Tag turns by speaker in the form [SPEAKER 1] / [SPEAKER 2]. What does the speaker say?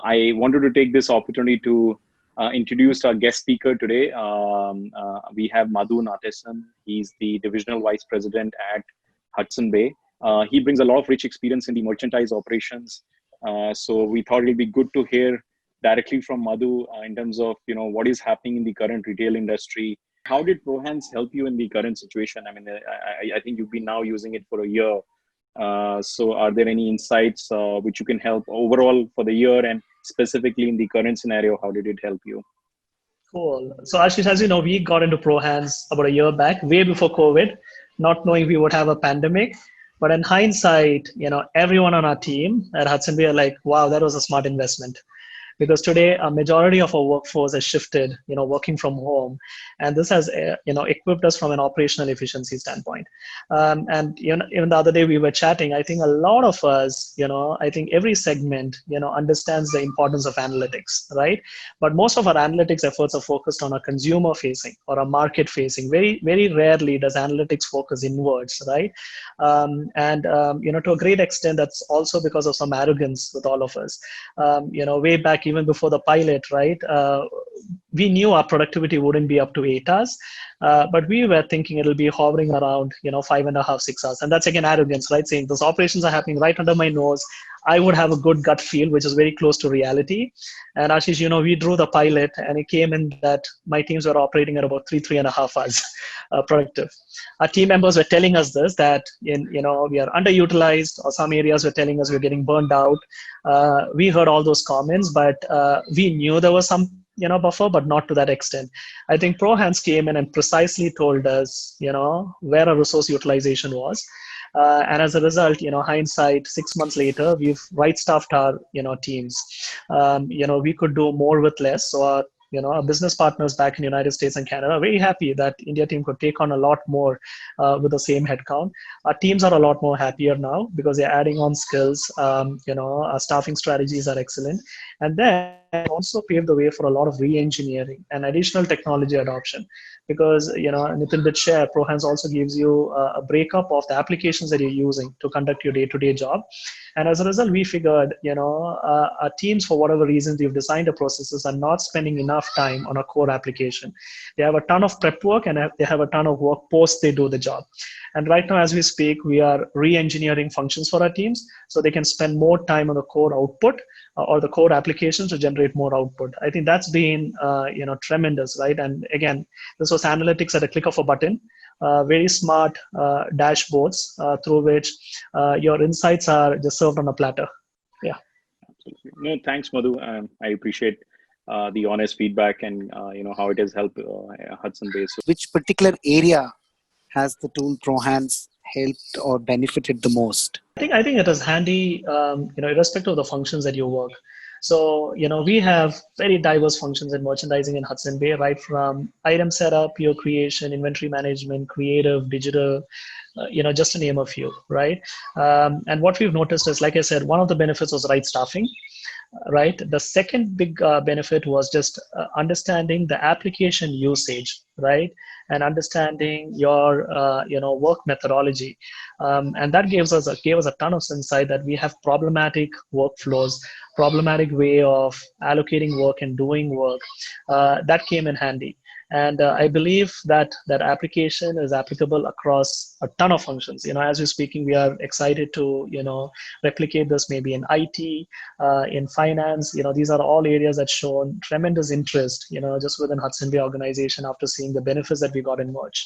[SPEAKER 1] I wanted to take this opportunity to introduce our guest speaker today. We have Madhu Natesan. He's the Divisional Vice President at Hudson Bay. He brings a lot of rich experience in the merchandise operations. So we thought it'd be good to hear directly from Madhu in terms of what is happening in the current retail industry. How did ProHance help you in the current situation? I mean, I think you've been now using it for a year. So are there any insights which you can help overall for the year, and specifically in the current scenario, how did it help you?
[SPEAKER 2] Cool. So Ashish, as you know, we got into ProHance about a year back, way before COVID, not knowing we would have a pandemic. But in hindsight, everyone on our team at Hudson Bay are like, wow, that was a smart investment. Because today a majority of our workforce has shifted, working from home, and this has, equipped us from an operational efficiency standpoint. And even the other day we were chatting. I think a lot of us, I think every segment, understands the importance of analytics, right? But most of our analytics efforts are focused on a consumer facing or a market facing. Very, very rarely does analytics focus inwards, right? To a great extent, that's also because of some arrogance with all of us. Way back, even before the pilot, right? We knew our productivity wouldn't be up to 8 hours, but we were thinking it'll be hovering around, 5.5, 6 hours. And that's again arrogance, right? Saying those operations are happening right under my nose. I would have a good gut feel, which is very close to reality. And Ashish, we drew the pilot, and it came in that my teams were operating at about 3.5 hours productive. Our team members were telling us this, that we are underutilized, or some areas were telling us we're getting burned out. We heard all those comments, but we knew there was some buffer, but not to that extent. I think ProHance came in and precisely told us, where our resource utilization was. And as a result, hindsight, 6 months later, we've right-staffed our, teams. We could do more with less. So our business partners back in the United States and Canada are very happy that India team could take on a lot more with the same headcount. Our teams are a lot more happier now because they're adding on skills. Our staffing strategies are excellent. And then also paved the way for a lot of re-engineering and additional technology adoption. Because, Nitin did share, ProHance also gives you a breakup of the applications that you're using to conduct your day-to-day job. And as a result, we figured, our teams, for whatever reasons, we've designed the processes, are not spending enough time on a core application. They have a ton of prep work, and they have a ton of work post they do the job. And right now, as we speak, we are re-engineering functions for our teams so they can spend more time on the core output or the core applications to generate more output. I think that's been, tremendous, right? And again, this was analytics at a click of a button. Very smart dashboards through which your insights are just served on a platter. Yeah.
[SPEAKER 1] Absolutely. No, thanks, Madhu. I appreciate the honest feedback and how it has helped Hudson Bay. So,
[SPEAKER 3] which particular area has the tool ProHance helped or benefited the most?
[SPEAKER 2] I think it is handy, irrespective of the functions that you work. So, we have very diverse functions in merchandising in Hudson Bay, right from item setup, PO creation, inventory management, creative, digital, just to name a few, right? And what we've noticed is, like I said, one of the benefits was right staffing, right? The second big benefit was just understanding the application usage, right? And understanding your, work methodology. And that gave us a ton of insight that we have problematic workflows, problematic way of allocating work and doing work. That came in handy. And I believe that application is applicable across a ton of functions. As we're speaking, we are excited to, replicate this maybe in IT, in finance. These are all areas that shown tremendous interest, just within Hudson Bay organization after seeing the benefits that we got in March.